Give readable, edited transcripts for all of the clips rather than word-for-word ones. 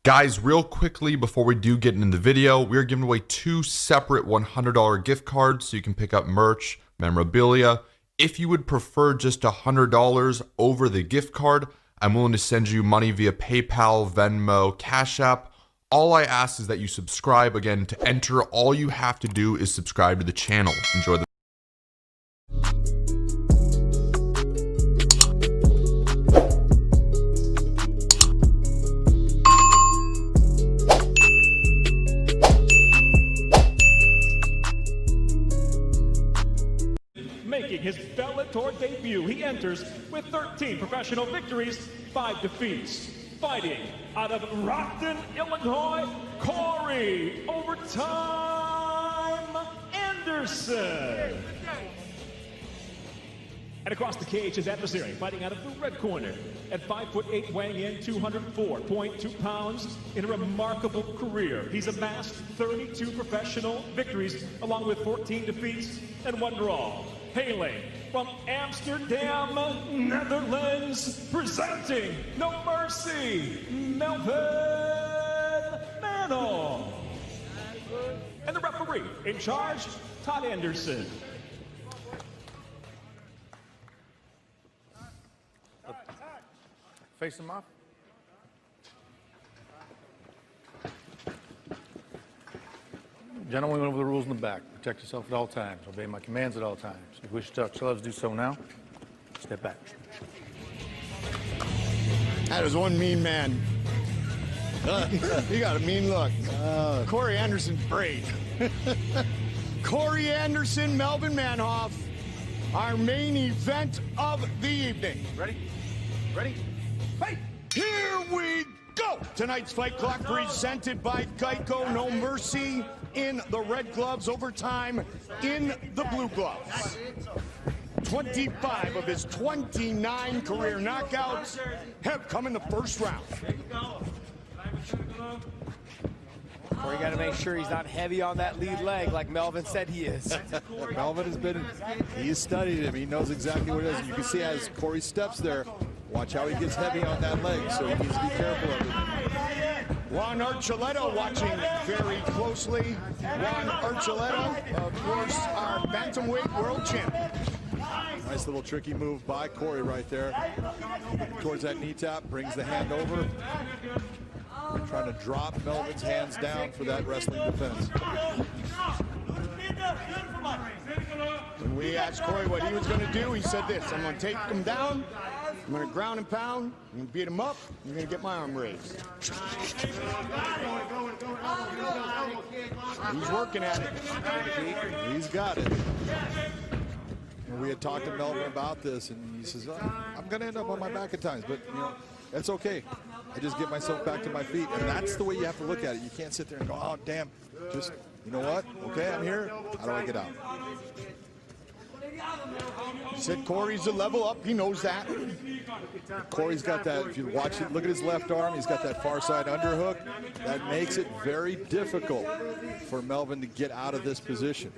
Guys, real quickly before we do get into the video, we're giving away 2 separate $100 gift cards so you can pick up merch, memorabilia. If you would prefer just $100 over the gift card, I'm willing to send you money via PayPal, Venmo, Cash App. All I ask is that you subscribe. Again, to enter, all you have to do is subscribe to the channel. Enjoy the Making his Bellator debut, he enters with 13 professional victories, 5 defeats. Fighting out of Rockton, Illinois, Corey Overtime Anderson. And across the cage, his adversary, fighting out of the red corner, at 5'8", weighing in 204.2 pounds. In a remarkable career, he's amassed 32 professional victories, along with 14 defeats and 1 draw. Hailing from Amsterdam, Netherlands, presenting No Mercy, Melvin Manhoef. And the referee in charge, Todd Anderson. Face them off. Gentlemen, we went over the rules in the back. Protect yourself at all times. Obey my commands at all times. If you wish to touch gloves, do so now. Step back. That is one mean man. He got a mean look. Corey Anderson, brave. Corey Anderson, Melvin Manhoef, our main event of the evening. Ready? Ready? Fight! Here we go! Tonight's Fight Clock presented by Geico. No Mercy in the red gloves, overtime in the blue gloves. 25 of his 29 career knockouts have come in the first round. Corey got to make sure he's not heavy on that lead leg like Melvin said he is. Melvin he's studied him. He knows exactly what it is. You can see as Corey steps there, watch how he gets heavy on that leg, so he needs to be careful of it. Juan Archuleta watching very closely. Juan Archuleta, of course, our bantamweight world champion. Nice little tricky move by Corey right there. Towards that knee tap, brings the hand over. Trying to drop Melvin's hands down for that wrestling defense. When we asked Corey what he was going to do, he said this: I'm going to take him down, I'm going to ground and pound, I'm going to beat him up, I'm going to get my arm raised. He's working at it. He's got it. And we had talked to Melvin about this, and he says, I'm going to end up on my back at times, but, you know, that's okay. I just get myself back to my feet, and that's the way you have to look at it. You can't sit there and go, oh, damn, just, you know what? Okay, I'm here. How do I get out? He said Corey's a level up. He knows that. Corey's got that, if you watch it, look at his left arm. He's got that far side underhook. That makes it very difficult for Melvin to get out of this position.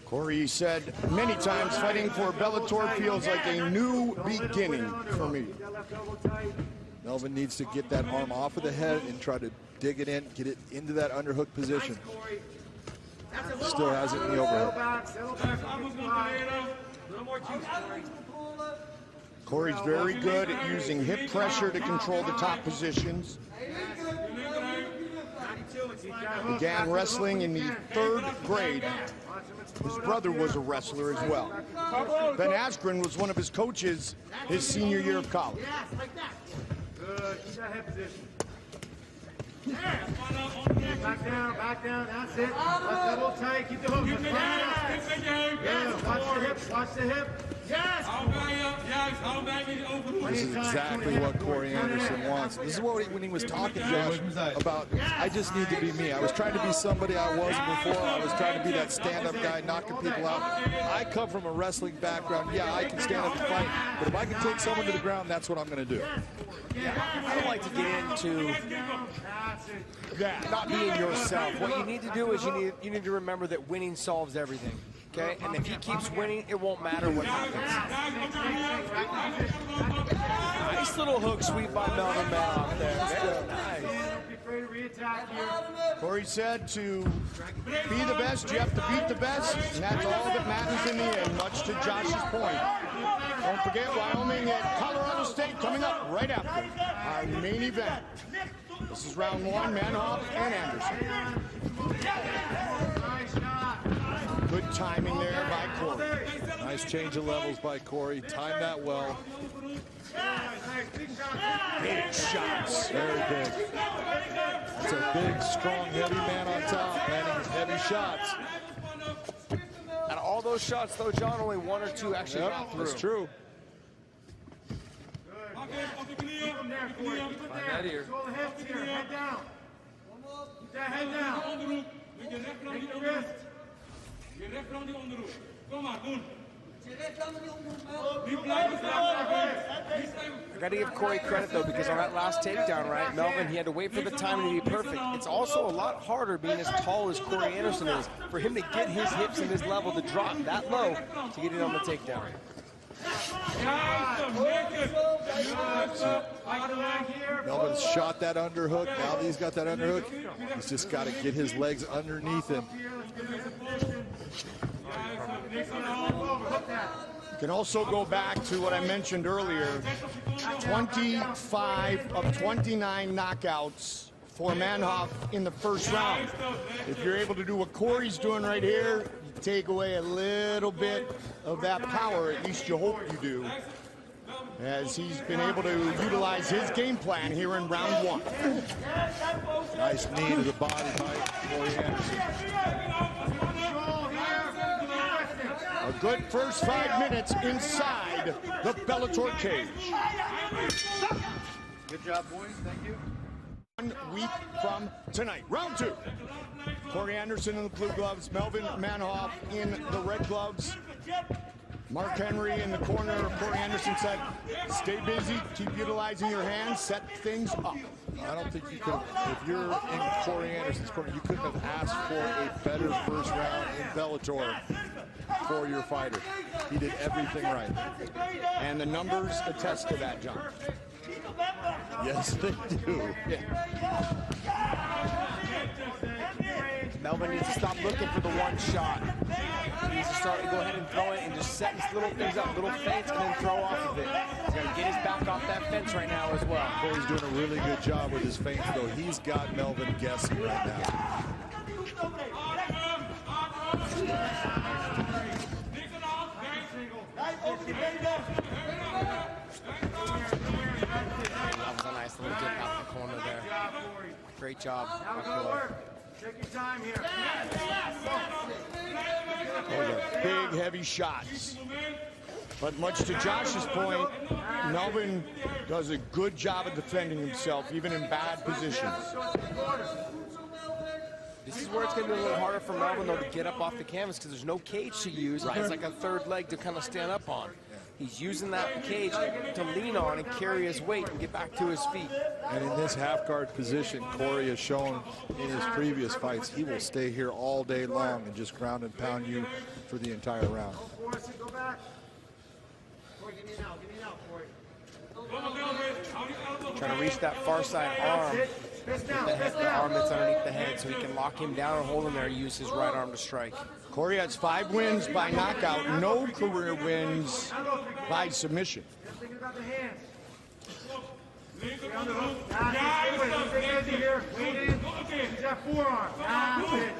Corey said many times, fighting for Bellator feels like a new beginning for me. Melvin needs to get that arm off of the head and try to dig it in, get it into that underhook position. Still has it in the overhook. Corey's very good at using hip pressure to control the top positions. Began wrestling in the 3rd grade. His brother was a wrestler as well. Ben Askren was one of his coaches his senior year of college. Good, keep that head position. Back down, that's it. Double tight, keep the hook. Yeah, watch the hip, watch the hip. Yes! This is exactly what Corey Anderson wants. This is what when he was talking, Josh, about I just need to be me. I was trying to be somebody I wasn't before. I was trying to be that stand-up guy, knocking people out. I come from a wrestling background. Yeah, I can stand up and fight, but if I can take someone to the ground, that's what I'm going to do. Yeah, I don't like to get into not being yourself. What you need to do is you need to remember that winning solves everything. Okay, and if he keeps winning, it won't matter what happens. Nice little hook sweep by Melvin Manhoef there. Very nice. Corey said to be the best, you have to beat the best, and that's all that matters in the end, much to Josh's point. Don't forget Wyoming at Colorado State coming up right after our main event. This is round one, Manhoef and Anderson. Good timing there by Corey. Nice change of levels by Corey. Timed that well. Big shots. Very big. That's a big, strong, heavy man on top, landing his heavy shots. Out of all those shots, though, John, only one or two actually got through. That's true. Find that here. Head down. Keep that head down. Take the wrist. I got to give Corey credit, though, because on that last takedown, right, Melvin, he had to wait for the timing to be perfect. It's also a lot harder, being as tall as Corey Anderson is, for him to get his hips and his level to drop that low to get it on the takedown. Melvin's shot that underhook. Now that he's got that underhook, he's just got to get his legs underneath him. You can also go back to what I mentioned earlier, 25 of 29 knockouts for Manhoef in the first round. If you're able to do what Corey's doing right here, you take away a little bit of that power, at least you hope you do, as he's been able to utilize his game plan here in round one. Nice knee to the body by Corey Anderson. A good first 5 minutes inside the Bellator cage. Good job, boys. Thank you. 1 week from tonight. Round two. Corey Anderson in the blue gloves, Melvin Manhoef in the red gloves. Mark Henry in the corner. Corey Anderson said, stay busy, keep utilizing your hands, set things up. I don't think you could, if you're in Corey Anderson's corner, you couldn't have asked for a better first round in Bellator for your fighter. He did everything right. And the numbers attest to that, John. Yes, they do. Melvin needs to stop looking for the one shot. He needs to start to go ahead and throw it and just set his little things up, little feints, and then throw off of it. He's got to get his back off that fence right now as well. Corey's doing a really good job with his feints, though. He's got Melvin guessing right now. That was a nice little dip out the corner there. Great job. Take your time here. Those are big, heavy shots. But much to Josh's point, Melvin does a good job of defending himself, even in bad positions. This is where it's going to be a little harder for Melvin, though, to get up off the canvas because there's no cage to use. Right. It's like a third leg to kind of stand up on. He's using that cage to lean on and carry his weight and get back to his feet. And in this half guard position, Corey has shown in his previous fights, he will stay here all day long and just ground and pound you for the entire round. Go back. Corey, give me an out. Give me an out, Corey. Trying to reach that far side arm, the arm that's underneath the head, so he can lock him down or hold him there and use his right arm to strike. Corey has 5 wins by knockout, no career wins by submission. Think about the hands.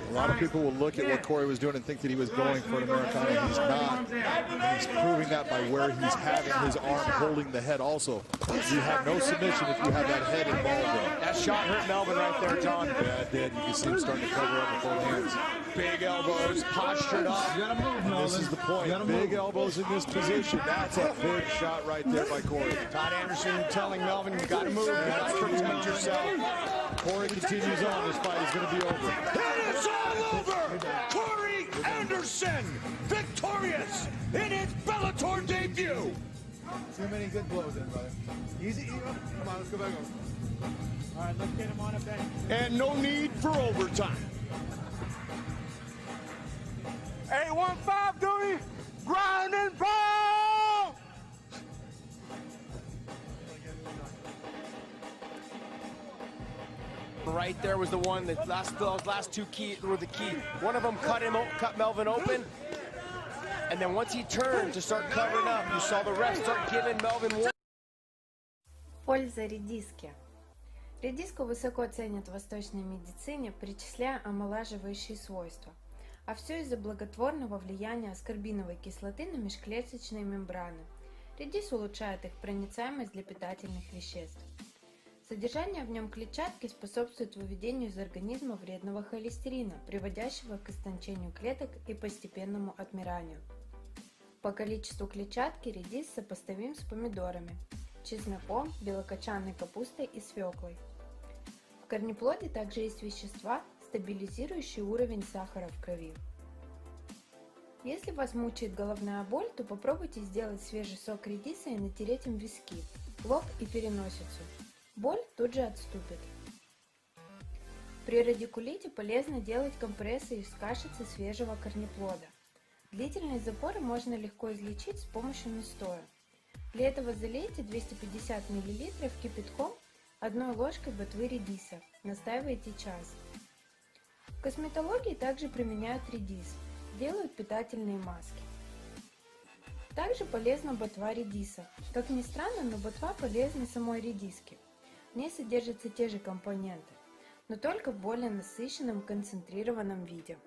A lot of people will look at what Corey was doing and think that he was going for an Americana. He's not. And he's proving that by where he's having his arm holding the head also. You have no submission if you have that head involved in it. That shot hurt Melvin right there, John. Yeah, it did. You can see him starting to cover up with both hands. Big elbows, postured up. And this is the point. Big elbows in this position. That's a big shot right there by Corey. Todd Anderson telling Melvin, you got to move, you got to protect yourself. Corey continues on. This fight is going to be over. It is all over! Corey Anderson, victorious in his Bellator debut! Too many good blows in, brother. Easy. Come on, let's go back over. All right, let's get him on a bench. And no need for overtime. 815, Dooney. Ground and pound! right there was the one that those last two were the key. One of them cut Melvin open, and then once he turned to start covering up, you saw the ref start giving Melvin one. Польза редиски. Редиску высоко ценят в восточной медицине, причисляя омолаживающие свойства. А все из-за благотворного влияния аскорбиновой кислоты на межклеточные мембраны. Редис улучшает их проницаемость для питательных веществ. Содержание в нем клетчатки способствует выведению из организма вредного холестерина, приводящего к истончению клеток и постепенному отмиранию. По количеству клетчатки редис сопоставим с помидорами, чесноком, белокочанной капустой и свеклой. В корнеплоде также есть вещества, стабилизирующие уровень сахара в крови. Если вас мучает головная боль, то попробуйте сделать свежий сок редиса и натереть им виски, лоб и переносицу. Боль тут же отступит. При радикулите полезно делать компрессы из кашицы свежего корнеплода. Длительные запоры можно легко излечить с помощью настоя. Для этого залейте 250 мл кипятком одной ложкой ботвы редиса, настаивайте час. В косметологии также применяют редис, делают питательные маски. Также полезна ботва редиса. Как ни странно, но ботва полезна самой редиске. В ней содержатся те же компоненты, но только в более насыщенном концентрированном виде.